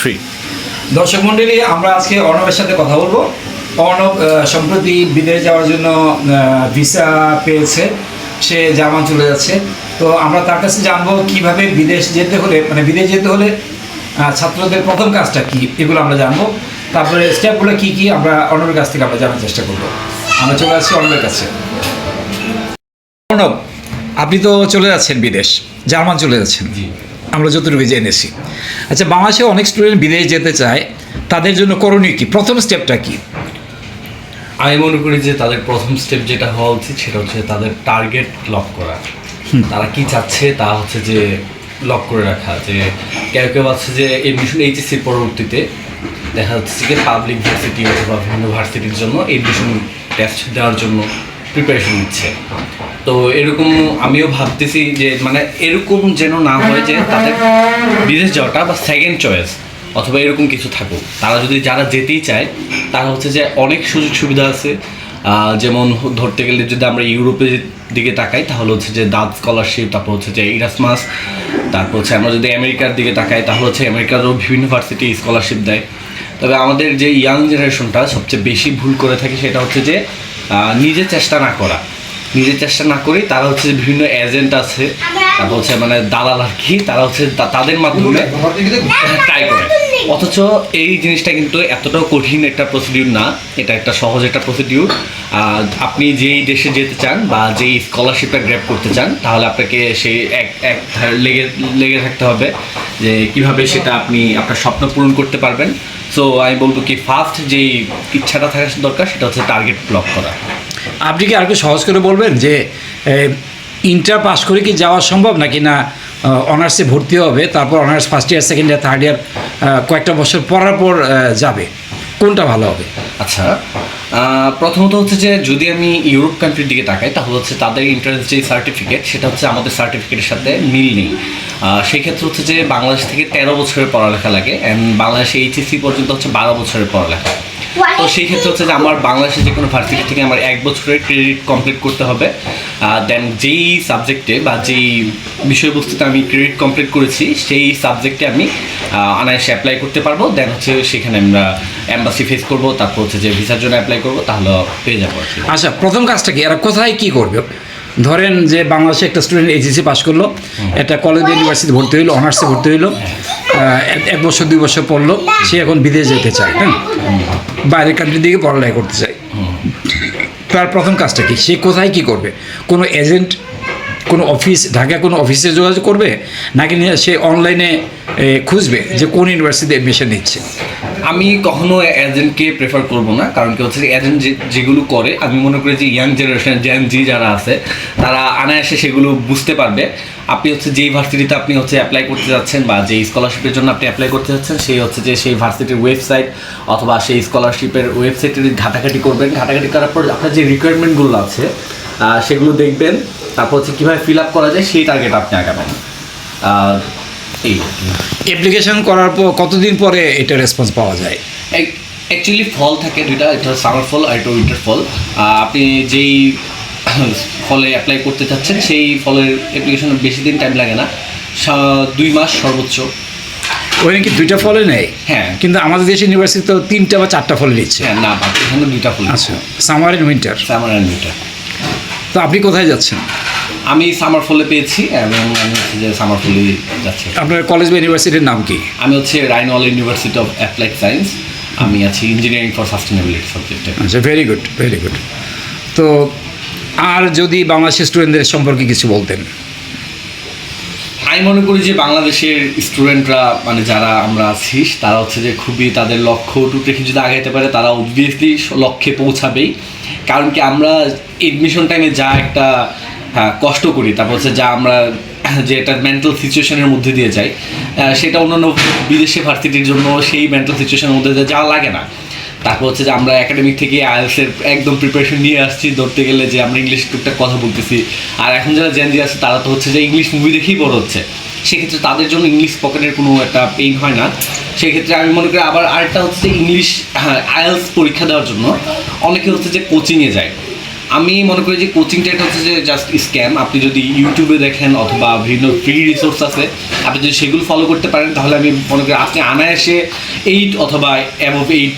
3। দর্শক মণ্ডলী, আমরা আজকে অর্ণবের সাথে কথা বলবো। অর্ণব সম্প্রতি বিদেশ যাওয়ার জন্য ভিসা পেয়েছে, সে জার্মান চলে যাচ্ছে। তো আমরা তার কাছে জানবো কিভাবে বিদেশ যেতে হলে, মানে বিদেশ যেতে হলে ছাত্রদের প্রথম কাজটা কি, এগুলো আমরা জানবো। তারপরে স্টেপগুলো কি কি আমরা অর্ণবের কাছ থেকে আমরা জানার চেষ্টা করবো। আমরা চলে আসছি অর্ণবের কাছে। অর্ণব, আপনি তো চলে যাচ্ছেন বিদেশ, জার্মান চলে যাচ্ছেন, আমরা যতটুকু জেনেছি। আচ্ছা, বাংলাদেশে অনেক স্টুডেন্ট বিদেশ যেতে চায়, তাদের জন্য করণীয় কি, প্রথম স্টেপটা কি? আমি মনে করি যে তাদের প্রথম স্টেপ যেটা হওয়া উচিত সেটা হচ্ছে তাদের টার্গেট লক করা। তারা কি চাচ্ছে তা হচ্ছে যে লক করে রাখা। যে কেউ কেউ আছে যে এডমিশন এইচএসসির পরবর্তীতে দেখা যাচ্ছে যে পাবলিক ভার্সিটি অথবা বিভিন্ন ভার্সিটির জন্য এডমিশন টেস্ট দেওয়ার জন্য প্রিপারেশন নিচ্ছে। তো এরকম আমিও ভাবতেছি যে মানে এরকম যেন না হয় যে তাদের বিদেশ যাওয়াটা বা সেকেন্ড চয়েস অথবা এরকম কিছু থাকুক। তারা যদি যারা যেতেই চায় তারা হচ্ছে যে অনেক সুযোগ সুবিধা আছে। যেমন ধরতে গেলে যদি আমরা ইউরোপের দিকে তাকাই তাহলে হচ্ছে যে ডাচ স্কলারশিপ, তারপর হচ্ছে যে ইরাসমাস, তারপর হচ্ছে আমরা যদি আমেরিকার দিকে তাকাই তাহলে হচ্ছে আমেরিকারও বিভিন্ন ভার্সিটি স্কলারশিপ দেয়। তবে আমাদের যে ইয়াং জেনারেশনটা সবচেয়ে বেশি ভুল করে থাকে সেটা হচ্ছে যে নিজে চেষ্টা না করা। নিজে চেষ্টা না করেই তারা হচ্ছে যে বিভিন্ন এজেন্ট আছে, তারপর হচ্ছে মানে দালাল আর কি, তারা হচ্ছে তাদের মাধ্যমে ট্রাই করে। অথচ এই জিনিসটা কিন্তু এতটাও কঠিন একটা প্রসিডিউর না, এটা একটা সহজ একটা প্রসিডিউর। আপনি যেই দেশে যেতে চান বা যেই স্কলারশিপটা গ্র্যাব করতে চান তাহলে আপনাকে সেই এক লেগে থাকতে হবে যে কীভাবে সেটা আপনি আপনার স্বপ্ন পূরণ করতে পারবেন। সো আমি বলবো কি ফার্স্ট যেই ইচ্ছাটা থাকা দরকার সেটা হচ্ছে টার্গেট ব্লক করা। আপনি কি আর একটু সহজ করে বলবেন যে ইন্টার পাস করে কি যাওয়া সম্ভব, নাকি না অনার্সে ভর্তি হবে, তারপর honours first year, second year, third year কয়েকটা বছর পড়ার পর যাবে, কোনটা ভালো হবে? আচ্ছা, প্রথমত হচ্ছে যে যদি আমি ইউরোপ কান্ট্রির দিকে তাকাই তাহলে হচ্ছে তাদের এন্ট্রান্স যে সার্টিফিকেট সেটা হচ্ছে আমাদের সার্টিফিকেটের সাথে মিল নেই। সেই ক্ষেত্রে হচ্ছে যে বাংলাদেশ থেকে 13 বছরের পড়ালেখা লাগে, অ্যান্ড বাংলাদেশে এইচএসসি পর্যন্ত হচ্ছে 12 বছরের পড়ালেখা। তো সেই ক্ষেত্রে হচ্ছে যে আমার বাংলাদেশের যে কোনো ভার্সিটি থেকে আমার 1 বছরের ক্রেডিট কমপ্লিট করতে হবে। দেন যেই সাবজেক্টে বা যেই বিষয়বস্তুতে আমি ক্রেডিট কমপ্লিট করেছি সেই সাবজেক্টে আমি অনায়াসে অ্যাপ্লাই করতে পারবো। দেন হচ্ছে সেখানে আমরা এম্বাসি ফেস করবো, তারপর হচ্ছে যে ভিসার জন্য অ্যাপ্লাই করবো, তাহলে পেয়ে যাবো। আচ্ছা, প্রথম কাজটা কি, এরা কোথায় কি করবে? ধরেন যে বাংলাদেশে একটা স্টুডেন্ট এইচএসসি পাস করলো, একটা কলেজ ইউনিভার্সিটি ভর্তি হইলো, অনার্সে ভর্তি হইলো, 1 বছর 2 বছর পড়লো, সে এখন বিদেশ যেতে চায়, হ্যাঁ, বাইরের কান্ট্রির দিকে পড়ালেখা করতে চায়। তার প্রথম কাজটা কি, সে কোথায় কি করবে? কোনো এজেন্ট, কোনো অফিস, ঢাকায় কোনো অফিসে যোগাযোগ করবে, নাকি সে অনলাইনে খুঁজবে যে কোন ইউনিভার্সিটিতে অ্যাডমিশন নিচ্ছে? আমি কখনো এজেন্টকে প্রেফার করবো না, কারণ কি হচ্ছে এজেন্ট যেগুলো করে আমি মনে করি যে ইয়াং জেনারেশন জেন জি যারা আছে তারা অনায়াসে সেগুলো বুঝতে পারবে। আপনি হচ্ছে যেই ভার্সিটিতে আপনি হচ্ছে অ্যাপ্লাই করতে যাচ্ছেন বা যেই স্কলারশিপের জন্য আপনি অ্যাপ্লাই করতে যাচ্ছেন সেই হচ্ছে যে সেই ভার্সিটির ওয়েবসাইট অথবা সেই স্কলারশিপের ওয়েবসাইটে ঘাটাঘাটি করবেন। ঘাটাঘাটি করার পর আপনার যে রিকোয়ারমেন্টগুলো আছে সেগুলো দেখবেন, তারপর হচ্ছে কীভাবে ফিল আপ করা যায় সেই টার্গেট আপনি আগাবেন। এই অ্যাপ্লিকেশন করার পর কতদিন পরে এটা রেসপন্স পাওয়া যায়? অ্যাকচুয়ালি ফল থাকে দুইটা, এটা সামার ফল আর একটা উইন্টার ফল। আপনি যেই ফলে অ্যাপ্লাই করতে চাচ্ছেন সেই ফলের অ্যাপ্লিকেশন বেশি দিন টাইম লাগে না, 2 মাস সর্বোচ্চ। ওখানে কি 2টা ফলে নেই? হ্যাঁ, কিন্তু আমাদের দেশের ইউনিভার্সিটি তো 3টা বা 4টা ফলে নিচ্ছে। হ্যাঁ, না এখানে 2টা ফল। আচ্ছা, summer and winter. Summer and winter. তো আপনি কোথায় যাচ্ছেন? আমি সামার ফলে পেয়েছি এবং আমি হচ্ছে যে সামার ফলে যাচ্ছি। আপনার কলেজ বা ইউনিভার্সিটির নাম কি? আমি হচ্ছে রাইনওয়ালা ইউনিভার্সিটি অফ অ্যাপ্লাইড সায়েন্স, আমি আছি ইঞ্জিনিয়ারিং ফর সাস্টেনেবিলিটি সাবজেক্টে। আচ্ছা, ভেরি গুড, ভেরি গুড। তো আর যদি বাংলাদেশের স্টুডেন্টদের সম্পর্কে কিছু বলতেন? আমি মনে করি যে বাংলাদেশের স্টুডেন্টরা মানে যারা আমরা আছি তারা হচ্ছে যে খুবই তাদের লক্ষ্য রেখে যদি আগাইতে পারে তারা অবভিয়াসলি লক্ষ্যে পৌঁছাবেই। কারণ কি আমরা এডমিশন টাইমে যা একটা কষ্ট করি, তারপর হচ্ছে যা আমরা যে একটা মেন্টাল সিচুয়েশনের মধ্যে দিয়ে যাই, সেটা অন্যান্য বিদেশি ভার্সিটির জন্য সেই মেন্টাল সিচুয়েশনের মধ্যে দিয়ে যাওয়া লাগে না। তারপর হচ্ছে যে আমরা একাডেমিক থেকে আইএলটিএসের একদম প্রিপারেশন নিয়ে আসছি, ধরতে গেলে যে আমরা ইংলিশ টুকটাক কথা বলতেছি। আর এখন যারা জেন জি আছে তারা তো হচ্ছে যে ইংলিশ মুভি দেখেই বড় হচ্ছে, সেক্ষেত্রে তাদের জন্য ইংলিশ পকেটের কোনো একটা পেইন হয় না। সেক্ষেত্রে আমি মনে করি আবার আরেকটা হচ্ছে ইংলিশ আইএলটিএস পরীক্ষা দেওয়ার জন্য অনেকে হচ্ছে যে কোচিংয়ে যায়। আমি মনে করি যে কোচিংটা এটা হচ্ছে যে জাস্ট স্ক্যাম। আপনি যদি ইউটিউবে দেখেন অথবা বিভিন্ন ফ্রি রিসোর্স আছে, আপনি যদি সেগুলো ফলো করতে পারেন তাহলে আমি মনে করি আপনি অনায়াসে 8 অথবা অ্যাবভ 8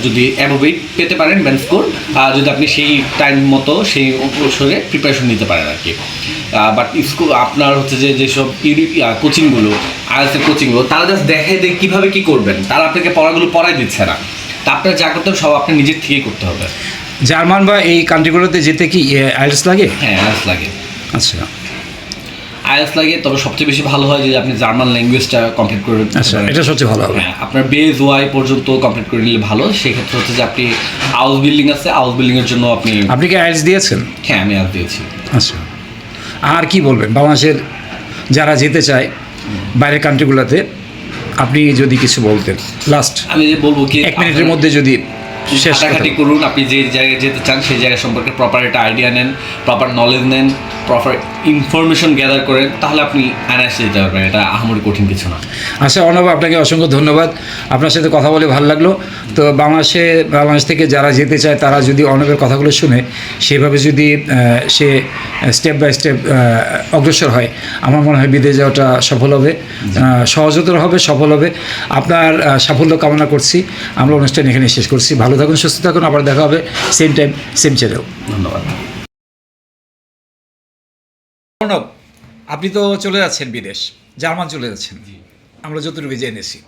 যদি অ্যাবভ 8 পেতে পারেন ব্যান্ড স্কোর, যদি আপনি সেই টাইম মতো সেই অনুসারে প্রিপারেশন নিতে পারেন আর কি। বাট স্কুল আপনার হচ্ছে যে যেসব কোচিংগুলো আইএলটিএস কোচিংগুলো তারা জাস্ট দেখে যে কীভাবে কী করবেন, তারা আপনাকে পড়াগুলো পড়াই দিচ্ছে না। তা আপনার যা করতে হবে সব আপনি নিজের থেকেই করতে হবে। জার্মান বা এই কান্ট্রিগুলোতে যেতে কি আইএলটিএস লাগে? হ্যাঁ, আইএলটিএস লাগে। আচ্ছা, আইএলটিএস লাগে, তবে সবচেয়ে বেশি ভালো হয় যে আপনি জার্মান ল্যাঙ্গুয়েজটা কমপ্লিট করে। আচ্ছা, এটা সবচেয়ে ভালো হবে। হ্যাঁ, আপনার বেজ ওয়াই পর্যন্ত কমপ্লিট করে নিলে ভালো। সেক্ষেত্রে হচ্ছে যে আপনি হাউস বিল্ডিং আছে, হাউস বিল্ডিংয়ের জন্য আপনি কি আইএলটিএস দিয়েছেন? হ্যাঁ, আমি আইএলটিএস দিয়েছি। আচ্ছা, আর কি বলবেন বাংলাদেশের যারা যেতে চায় বাইরের কান্ট্রিগুলোতে, আপনি যদি কিছু বলতেন লাস্ট আমি যে বলবো কি 1 মিনিটের মধ্যে যদি শেষ ঘাটাঘাটি করুন। আপনি যে জায়গায় যেতে চান সেই জায়গা সম্পর্কে প্রপার একটা আইডিয়া নেন, প্রপার নলেজ নেন, প্রপার ইনফরমেশন গ্যাদার করেন, তাহলে আপনি অনায়াসে যেতে পারবেন। এটা আহামরি কঠিন কিছু না। আচ্ছা অর্ণব, আপনাকে অসংখ্য ধন্যবাদ। আপনার সাথে কথা বলে ভালো লাগলো। তো বাংলাদেশ থেকে যারা যেতে চায় তারা যদি অর্ণবের কথাগুলো শুনে সেভাবে যদি সে স্টেপ বাই স্টেপ অগ্রসর হয়, আমার মনে হয় বিদেশ যাওয়াটা সফল হবে, সহজতর হবে, সফল হবে। আপনার সাফল্য কামনা করছি। আমরা অনুষ্ঠান এখানে শেষ করছি। ভালো থাকুন, সুস্থ থাকুন, আবার দেখা হবে সেম টাইম সেম চ্যানেল। ধন্যবাদ। অর্ণব, আপনি তো চলে যাচ্ছেন বিদেশ, জার্মান চলে যাচ্ছেন, আমরা যতটুকু জেনেছি।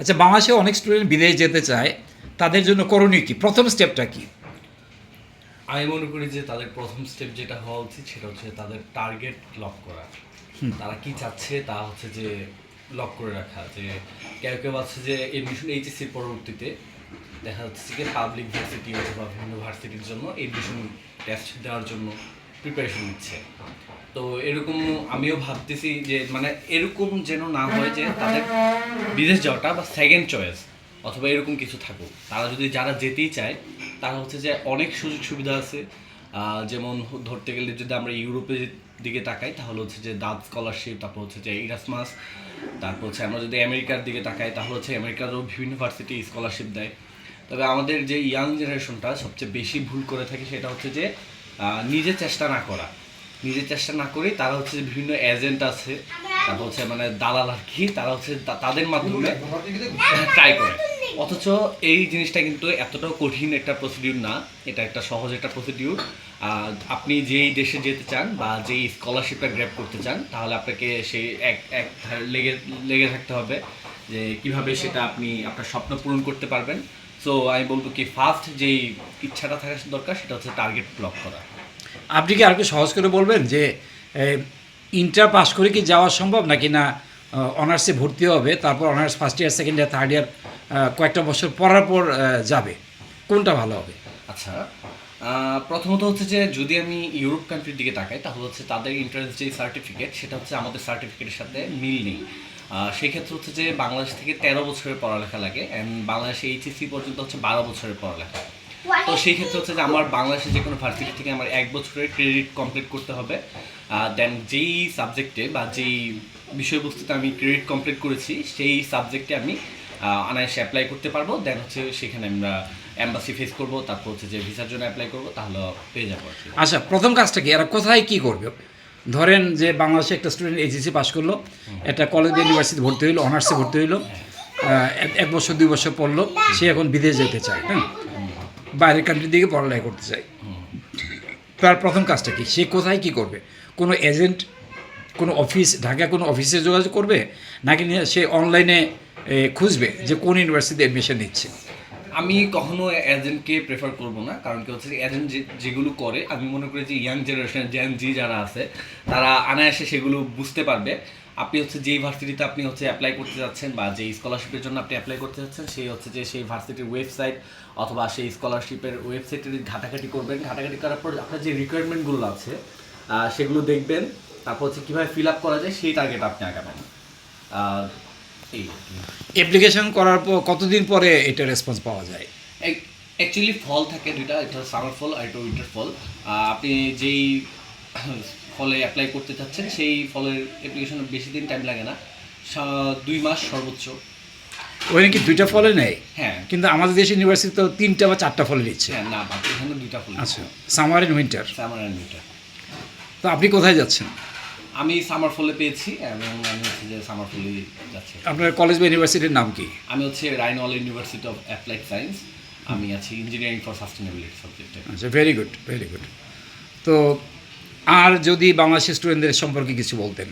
আচ্ছা, বাংলাদেশে অনেক স্টুডেন্ট বিদেশ যেতে চায়, তাদের জন্য করণীয় কি? প্রথম স্টেপটা কি? আমি মনে করি যে তাদের প্রথম স্টেপ যেটা হওয়া উচিত সেটা হচ্ছে তাদের টার্গেট লক করা। তারা কি চাচ্ছে তা হচ্ছে যে লক করে রাখা। যে কেউ কেউ আছে যে এডমিশন এইচএসসির পরবর্তীতে দেখা যাচ্ছে যে পাবলিক ভার্সিটি অথবা বিভিন্ন ভার্সিটির জন্য এডমিশন টেস্ট দেওয়ার জন্য প্রিপারেশন নিচ্ছে। তো এরকম আমিও ভাবতেছি যে মানে এরকম যেন না হয় যে তাদের বিদেশ যাওয়াটা বা সেকেন্ড চয়েস অথবা এরকম কিছু থাকুক। তারা যদি যারা যেতেই চায় তারা হচ্ছে যে অনেক সুযোগ সুবিধা আছে। যেমন ধরতে গেলে যদি আমরা ইউরোপের দিকে তাকাই তাহলে হচ্ছে যে দাদ স্কলারশিপ, তারপর হচ্ছে যে ইরাসমাস, তারপর হচ্ছে আমরা যদি আমেরিকার দিকে তাকাই তাহলে হচ্ছে আমেরিকারও বিভিন্ন ভার্সিটি স্কলারশিপ দেয়। তবে আমাদের যে ইয়াং জেনারেশনটা সবচেয়ে বেশি ভুল করে থাকে সেটা হচ্ছে যে নিজে চেষ্টা না করা। নিজের চেষ্টা না করেই তারা হচ্ছে যে বিভিন্ন এজেন্ট আছে, তারপর হচ্ছে মানে দালাল আর কি, তারা হচ্ছে তাদের মাধ্যমে ট্রাই করে। অথচ এই জিনিসটা কিন্তু এতটাও কঠিন একটা প্রসিডিউর না, এটা একটা সহজ একটা প্রসিডিউর। আপনি যেই দেশে যেতে চান বা যেই স্কলারশিপটা গ্র্যাব করতে চান তাহলে আপনাকে সেই এক লেগে থাকতে হবে যে কিভাবে সেটা আপনি আপনার স্বপ্ন পূরণ করতে পারবেন। সো আমি বলবো কি ফার্স্ট যেই ইচ্ছাটা থাকা দরকার সেটা হচ্ছে টার্গেট ব্লক করা। আপনি কি আর একটু সহজ করে বলবেন যে ইন্টার পাস করে কি যাওয়া সম্ভব, নাকি না অনার্সে ভর্তি হবে, তারপর honours first year, second year, third year কয়েকটা বছর পড়ার পর যাবে, কোনটা ভালো হবে? আচ্ছা, প্রথমত হচ্ছে যে যদি আমি ইউরোপ কান্ট্রির দিকে তাকাই তাহলে হচ্ছে তাদের এন্ট্রান্স যে সার্টিফিকেট সেটা হচ্ছে আমাদের সার্টিফিকেটের সাথে মিল নেই। সেই ক্ষেত্রে হচ্ছে যে বাংলাদেশ থেকে 13 বছরের পড়ালেখা লাগে, অ্যান্ড বাংলাদেশে এইচএসসি পর্যন্ত হচ্ছে 12 বছরের পড়ালেখা। তো সেই ক্ষেত্রে হচ্ছে যে আমার বাংলাদেশে যে কোনো ভার্সিটি থেকে আমার 1 বছরের ক্রেডিট কমপ্লিট করতে হবে। দেন যেই সাবজেক্টে বা যেই বিষয়বস্তুতে আমি ক্রেডিট কমপ্লিট করেছি সেই সাবজেক্টে আমি অনায়াসে অ্যাপ্লাই করতে পারবো। দেন হচ্ছে সেখানে আমরা এম্বাসি ফেস করবো, তারপর হচ্ছে যে ভিসার জন্য অ্যাপ্লাই করবো, তাহলে পেয়ে যাবো আর কি। আচ্ছা, প্রথম কাজটা কি, এরা কোথায় কি করবে? ধরেন যে বাংলাদেশে একটা স্টুডেন্ট এইচএসসি পাস করলো, একটা কলেজ ইউনিভার্সিটি ভর্তি হইলো, অনার্সে ভর্তি হইলো, 1 বছর 2 বছর পড়লো, সে এখন বিদেশ যেতে চায়, হ্যাঁ, বাইরের কান্ট্রির দিকে পড়ালেখা করতে চায়। তার প্রথম কাজটা কি, সে কোথায় কি করবে? কোনো এজেন্ট, কোনো অফিস, ঢাকা কোনো অফিসে যোগাযোগ করবে, নাকি সে অনলাইনে খুঁজবে যে কোন ইউনিভার্সিটিতে অ্যাডমিশন নিচ্ছে? আমি কখনো এজেন্টকে প্রেফার করব না, কারণ কি হচ্ছে এজেন্ট যেগুলো করে আমি মনে করি যে ইয়াং জেনারেশন জেন জি যারা আছে তারা অনায়াসে সেগুলো বুঝতে পারবে। আপনি হচ্ছে যেই ভার্সিটিতে আপনি হচ্ছে অ্যাপ্লাই করতে যাচ্ছেন বা যেই স্কলারশিপের জন্য আপনি অ্যাপ্লাই করতে যাচ্ছেন সেই হচ্ছে যে সেই ভার্সিটির ওয়েবসাইট অথবা সেই স্কলারশিপের ওয়েবসাইটের ঘাটাঘাটি করবেন। ঘাটাঘাটি করার পর আপনার যে রিকোয়ারমেন্টগুলো আছে সেগুলো দেখবেন, তারপর হচ্ছে কীভাবে ফিল আপ করা যায় সেই টার্গেট আপনি আগাবেন। এই অ্যাপ্লিকেশন করার পর কতদিন পরে এটা রেসপন্স পাওয়া যায়? অ্যাকচুয়ালি ফল থাকে দুইটা, এটা সামার ফল আর এটা উইন্টার ফল। আপনি যেই ফলে অ্যাপ্লাই করতে চাচ্ছেন সেই ফলের অ্যাপ্লিকেশনে বেশি দিন টাইম লাগে না, 2 মাস সর্বোচ্চ। ওখানে কি 2টা ফলে নেয়? হ্যাঁ কিন্তু আমাদের দেশের ইউনিভার্সিটি তো 3টা বা 4টা ফলে নিচ্ছে। হ্যাঁ, না বাকি এখানে 2টা ফুল। আচ্ছা, summer and winter. Summer and winter. তো আপনি কোথায় যাচ্ছেন? আমি সামার ফলে পেয়েছি এবং আমি হচ্ছে যে সামার ফলে যাচ্ছি। আপনার কলেজ বা ইউনিভার্সিটির নাম কি? আমি হচ্ছে রাইনওয়ালা ইউনিভার্সিটি অফ অ্যাপ্লাইড সায়েন্স। আমি আছি ইঞ্জিনিয়ারিং ফর সাস্টেনেবিলিটি সাবজেক্টে। আচ্ছা, ভেরি গুড, ভেরি গুড। তো আর যদি বাংলাদেশের স্টুডেন্টদের সম্পর্কে কিছু বলতেন?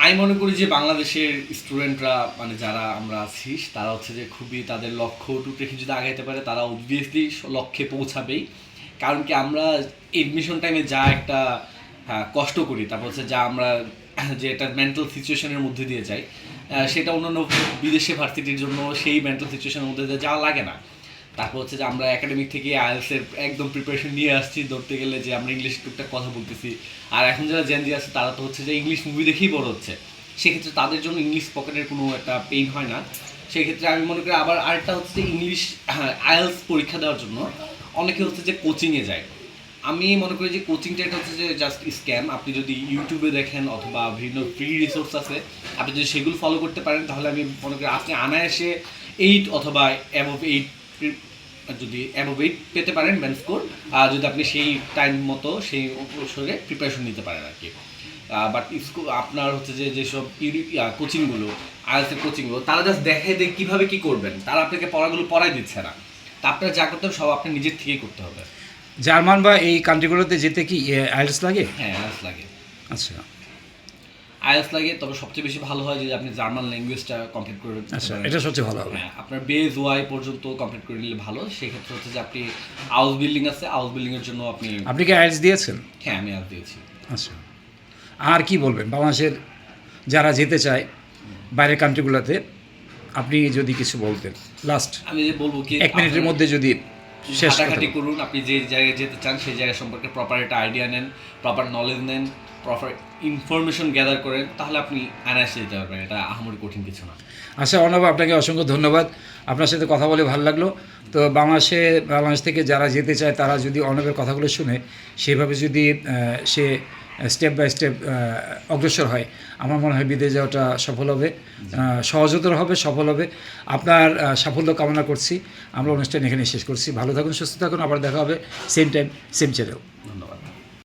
আমি মনে করি যে বাংলাদেশের স্টুডেন্টরা মানে যারা আমরা আছি তারা হচ্ছে যে খুবই তাদের লক্ষ্য টুক রেখে যদি আগাইতে পারে তারা অবভিয়াসলি লক্ষ্যে পৌঁছাবেই। কারণ কি আমরা এডমিশন টাইমে যা একটা কষ্ট করি, তারপর হচ্ছে যা আমরা যে একটা মেন্টাল সিচুয়েশনের মধ্যে দিয়ে যাই, সেটা অন্যান্য বিদেশে ভার্সিটির জন্য সেই মেন্টাল সিচুয়েশনের মধ্যে দিয়ে যাওয়া লাগে না। তারপর হচ্ছে যে আমরা একাডেমিক থেকে আইএলসের একদম প্রিপারেশন নিয়ে আসছি, ধরতে গেলে যে আমরা ইংলিশ টুকটাক কথা বলতেছি। আর এখন যারা জেনজি আছে তারা তো হচ্ছে যে ইংলিশ মুভি দেখেই বড় হচ্ছে, সেক্ষেত্রে তাদের জন্য ইংলিশ পকেটের কোনো একটা পেইন হয় না। সেক্ষেত্রে আমি মনে করি আবার আরেকটা হচ্ছে যে ইংলিশ আইএলস পরীক্ষা দেওয়ার জন্য অনেকে হচ্ছে যে কোচিংয়ে যায়। আমি মনে করি যে কোচিংটা এটা হচ্ছে যে জাস্ট স্ক্যাম। আপনি যদি ইউটিউবে দেখেন অথবা বিভিন্ন ফ্রি রিসোর্স আছে, আপনি যদি সেগুলো ফলো করতে পারেন তাহলে আমি মনে করি আপনি অনায়াসে 8 অথবা অ্যাবভ 8 যদি অ্যাবভ 8 পেতে পারেন ব্যান্ড স্কোর, আর যদি আপনি সেই টাইম মতো সেই অনুসারে প্রিপারেশন নিতে পারেন আর কি। বাট স্কুল আপনার হচ্ছে যে যেসব কোচিংগুলো আইএলসের কোচিংগুলো তারা জাস্ট দেখায় যে কীভাবে কী করবেন, তারা আপনাকে পড়াগুলো পড়াই দিচ্ছে না। তা আপনার যা করতে হবে সব আপনার নিজের থেকেই করতে হবে। জার্মান বা এই কান্ট্রিগুলোতে যেতে কি আইএলটিএস লাগে? হ্যাঁ, আইএলস লাগে। আচ্ছা আইএলস লাগে, তবে সবচেয়ে বেশি ভালো হয় যে আপনি জার্মান ল্যাঙ্গুয়েজটা কমপ্লিট করে নিতে আচ্ছা, পারেন। এটা সবচেয়ে ভালো হবে। হ্যাঁ, আপনার বেজ ওয়াই পর্যন্ত কমপ্লিট করে নিলে ভালো। সেক্ষেত্রে হচ্ছে যে আপনি হাউস বিল্ডিং আছে, হাউস বিল্ডিংয়ের জন্য আপনি। আপনি কি আইএলটিএস দিয়েছেন? হ্যাঁ, আমি আইএলস দিয়েছি। আচ্ছা, আর কি বলবেন বাংলাদেশের যারা যেতে চায় বাইরের কান্ট্রিগুলোতে, আপনি যদি কিছু বলতেন লাস্ট আমি যে বলবো কি 1 মিনিটের মধ্যে যদি শেষ কথা ঘাটাঘাটি বলেন। করুন, আপনি যে জায়গায় যেতে চান সেই জায়গা সম্পর্কে প্রপার একটা আইডিয়া নেন, প্রপার নলেজ নেন, প্রপার ইনফরমেশন গ্যাদার করেন, তাহলে আপনি অনায়াসে যেতে পারবেন। এটা আহামরি কঠিন কিছু না। আচ্ছা অর্ণব, আপনাকে অসংখ্য ধন্যবাদ। আপনার সাথে কথা বলে ভালো লাগলো। তো বাংলাদেশ থেকে যারা যেতে চায় তারা যদি অর্ণবের কথাগুলো শুনে সেভাবে যদি সে স্টেপ বাই স্টেপ অগ্রসর হয়, আমার মনে হয় বিদেশ যাওয়াটা সফল হবে, সহজতর হবে, সফল হবে। আপনার সাফল্য কামনা করছি। আমরা অনুষ্ঠান এখানে শেষ করছি। ভালো থাকুন, সুস্থ থাকুন, আবার দেখা হবে সেম টাইম সেম চ্যানেল।